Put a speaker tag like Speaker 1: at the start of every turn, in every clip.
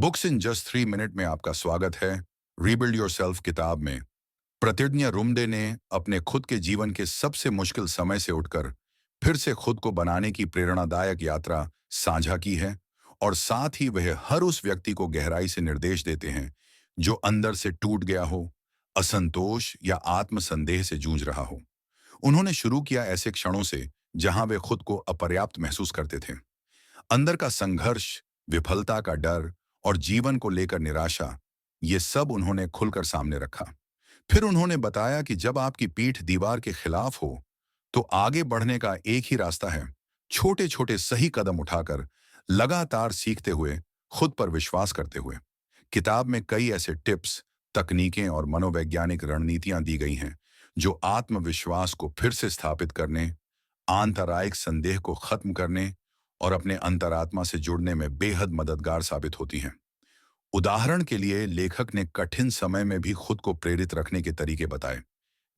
Speaker 1: Books in just 3 minute में आपका स्वागत है। रीबिल्ड योरसेल्फ किताब में प्रतिज्ञा रुमडे ने अपने खुद के जीवन के सबसे मुश्किल समय से उठकर फिर से खुद को बनाने की प्रेरणादायक यात्रा साझा की है, और साथ ही वह हर उस व्यक्ति को गहराई से निर्देश देते हैं जो अंदर से टूट गया हो, असंतोष या आत्मसंदेह से जूझ रहा हो। उन्होंने शुरू किया ऐसे क्षणों से जहां वे खुद को अपर्याप्त महसूस करते थे। अंदर का संघर्ष, विफलता का डर और जीवन को लेकर निराशा, ये सब उन्होंने खुलकर सामने रखा। फिर उन्होंने बताया कि जब आपकी पीठ दीवार के खिलाफ हो तो आगे बढ़ने का एक ही रास्ता है, छोटे छोटे सही कदम उठाकर लगातार सीखते हुए, खुद पर विश्वास करते हुए। किताब में कई ऐसे टिप्स, तकनीकें और मनोवैज्ञानिक रणनीतियां दी गई हैं जो आत्मविश्वास को फिर से स्थापित करने, आंतरायिक संदेह को खत्म करने और अपने अंतरात्मा से जुड़ने में बेहद मददगार साबित होती हैं। उदाहरण के लिए लेखक ने कठिन समय में भी खुद को प्रेरित रखने के तरीके बताए,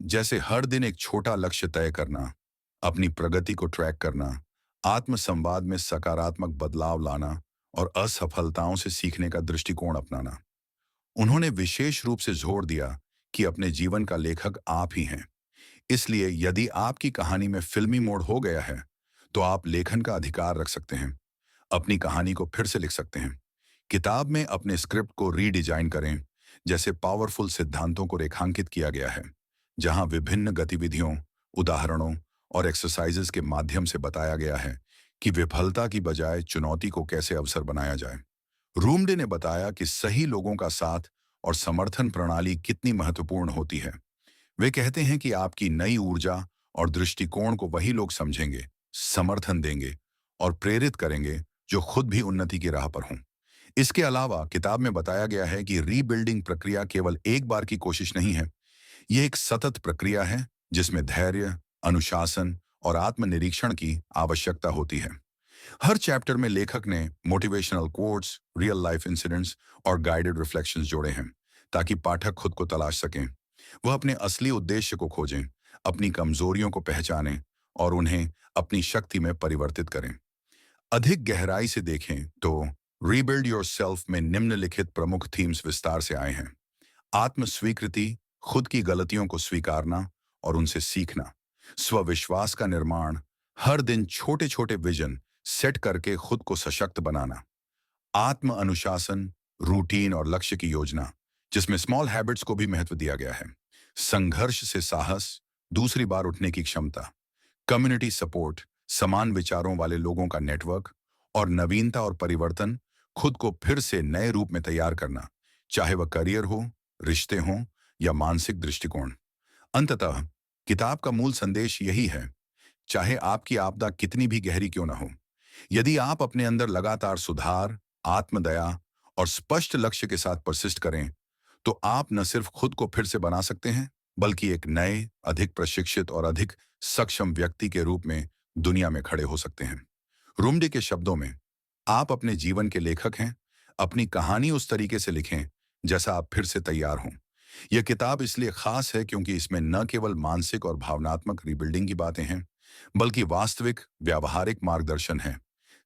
Speaker 1: जैसे हर दिन एक छोटा लक्ष्य तय करना, अपनी प्रगति को ट्रैक करना, आत्मसंवाद में सकारात्मक बदलाव लाना और असफलताओं से सीखने का दृष्टिकोण अपनाना। उन्होंने विशेष रूप से जोर दिया कि अपने जीवन का लेखक आप ही हैं, इसलिए यदि आपकी कहानी में फिल्मी मोड़ हो गया है तो आप लेखन का अधिकार रख सकते हैं, अपनी कहानी को फिर से लिख सकते हैं। किताब में अपने स्क्रिप्ट को रीडिजाइन करें, जैसे पावरफुल सिद्धांतों को रेखांकित किया गया है, जहां विभिन्न गतिविधियों, उदाहरणों और एक्सरसाइजेस के माध्यम से बताया गया है कि विफलता की बजाय चुनौती को कैसे अवसर बनाया जाए। रूमडे ने बताया कि सही लोगों का साथ और समर्थन प्रणाली कितनी महत्वपूर्ण होती है। वे कहते हैं कि आपकी नई ऊर्जा और दृष्टिकोण को वही लोग समझेंगे, समर्थन देंगे और प्रेरित करेंगे जो खुद भी उन्नति की राह पर हों। इसके अलावा किताब में बताया गया है कि रीबिल्डिंग प्रक्रिया केवल एक बार की कोशिश नहीं है, ये एक सतत प्रक्रिया है जिसमें धैर्य, अनुशासन और आत्मनिरीक्षण की आवश्यकता होती है। हर चैप्टर में लेखक ने motivational quotes, real life incidents और गाइडेड रिफ्लेक्शंस जोड़े हैं, ताकि पाठक खुद को तलाश सकें। वह अपने असली उद्देश्य को खोजें, अपनी कमजोरियों को पहचानें और उन्हें अपनी शक्ति में परिवर्तित करें। अधिक गहराई से देखें तो रीबिल्ड योरसेल्फ में निम्नलिखित प्रमुख थीम्स विस्तार से आए हैं। आत्म स्वीकृति, खुद की गलतियों को स्वीकारना और उनसे सीखना। स्वविश्वास का निर्माण, हर दिन छोटे छोटे विजन सेट करके खुद को सशक्त बनाना। आत्म अनुशासन, रूटीन और लक्ष्य की योजना, जिसमें स्मॉल हैबिट्स को भी महत्व दिया गया है। संघर्ष से साहस, दूसरी बार उठने की क्षमता। कम्युनिटी सपोर्ट, समान विचारों वाले लोगों का नेटवर्क। और नवीनता और परिवर्तन, खुद को फिर से नए रूप में तैयार करना, चाहे वह करियर हो, रिश्ते हों या मानसिक दृष्टिकोण। अंततः किताब का मूल संदेश यही है, चाहे आपकी आपदा कितनी भी गहरी क्यों न हो, यदि आप अपने अंदर लगातार सुधार, आत्मदया और स्पष्ट लक्ष्य के साथ परसिस्ट करें, तो आप न सिर्फ खुद को फिर से बना सकते हैं, बल्कि एक नए, अधिक प्रशिक्षित और अधिक सक्षम व्यक्ति के रूप में दुनिया में खड़े हो सकते हैं। रुमडे के शब्दों में, आप अपने जीवन के लेखक हैं। अपनी कहानी उस तरीके से लिखें जैसा आप फिर से तैयार हों। यह किताब इसलिए खास है क्योंकि इसमें न केवल मानसिक और भावनात्मक रीबिल्डिंग की बातें हैं, बल्कि वास्तविक व्यावहारिक मार्गदर्शन है।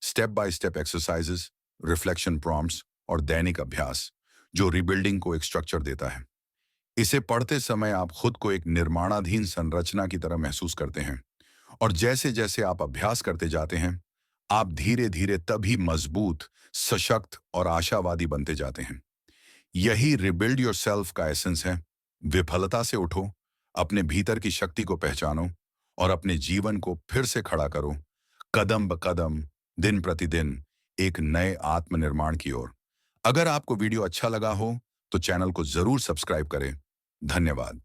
Speaker 1: Step by step exercises, reflection prompts और दैनिक अभ्यास, जो रीबिल्डिंग को एक स्ट्रक्चर देता है। इसे पढ़ते समय आप खुद को एक निर्माणाधीन संरचना की तरह महसूस करते हैं, और जैसे जैसे आप अभ्यास करते जाते हैं, आप धीरे धीरे तभी मजबूत, सशक्त और आशावादी बनते जाते हैं। यही रिबिल्ड योरसेल्फ का एसेंस है। विफलता से उठो, अपने भीतर की शक्ति को पहचानो और अपने जीवन को फिर से खड़ा करो, कदम ब कदम, दिन प्रतिदिन, एक नए आत्मनिर्माण की ओर। अगर आपको वीडियो अच्छा लगा हो तो चैनल को जरूर सब्सक्राइब करें। धन्यवाद।